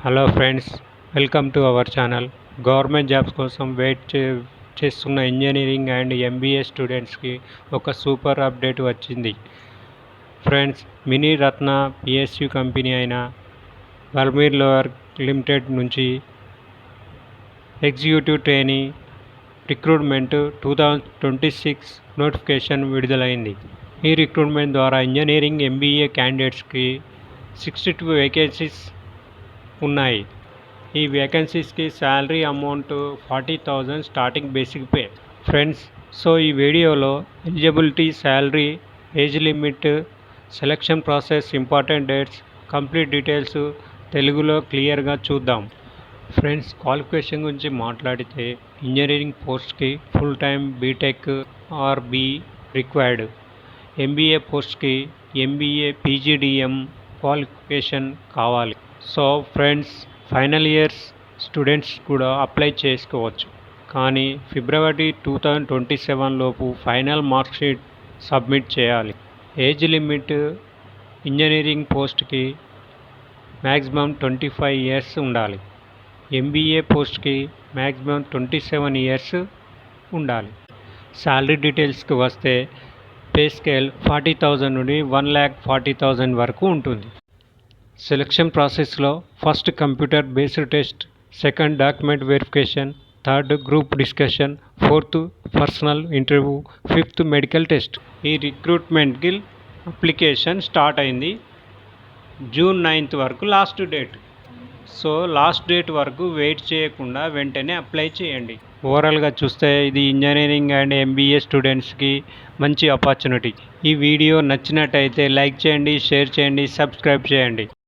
Hello friends, welcome to our channel. Government jobs కోసం చేస్తున్న engineering and MBA స్టూడెంట్స్కి ఒక సూపర్ అప్డేట్ వచ్చింది. ఫ్రెండ్స్, మినీ రత్న పిఎస్యు కంపెనీ అయిన బల్మీర్ లోవర్ లిమిటెడ్ నుంచి ఎగ్జిక్యూటివ్ ట్రైనీ రిక్రూట్మెంట్ 2026 నోటిఫికేషన్ విడుదలైంది. ఈ రిక్రూట్మెంట్ ద్వారా ఇంజనీరింగ్ ఎంబీఏ క్యాండిడేట్స్కి 62 వేకెన్సీస్ ఉన్నాయి. ఈ వేకెన్సీస్కి salary amount 40,000 starting basic pay. Friends, so ఈ వీడియోలో eligibility, salary, age limit, selection process, important dates, complete details తెలుగులో క్లియర్గా చూద్దాం. ఫ్రెండ్స్, క్వాలిఫికేషన్ గురించి మాట్లాడితే ఇంజనీరింగ్ పోస్ట్కి full time BTech or B required. MBA పోస్ట్కి ఎంబీఏ పీజీడీఎం క్వాలిఫికేషన్ కావాలి. So friends, final years students కూడా అప్లై చేసుకోవచ్చు. కానీ ఫిబ్రవరి 2027 లోపు ఫైనల్ మార్క్షీట్ సబ్మిట్ చేయాలి. ఏజ్ లిమిట్ ఇంజనీరింగ్ పోస్ట్కి మ్యాక్సిమం 25 ఇయర్స్ ఉండాలి. ఎంబీఏ పోస్ట్కి మ్యాక్సిమం 27 ఇయర్స్ ఉండాలి. శాలరీ డీటెయిల్స్కి వస్తే పే స్కేల్ 40,000 నుండి 1,40,000 వరకు ఉంటుంది. సెలక్షన్ ప్రాసెస్లో first computer based test, second document verification, third group discussion, fourth personal interview, fifth medical test. ఈ రిక్రూట్మెంట్కి అప్లికేషన్ స్టార్ట్ అయింది. June 9th వరకు last date. So last date వరకు వెయిట్ చేయకుండా వెంటనే అప్లై చేయండి. ఓవరాల్గా చూస్తే ఇది ఇంజనీరింగ్ అండ్ ఎంబీఏ స్టూడెంట్స్కి మంచి ఆపర్చునిటీ. ఈ వీడియో నచ్చినట్టయితే లైక్ చేయండి, షేర్ చేయండి, సబ్స్క్రైబ్ చేయండి.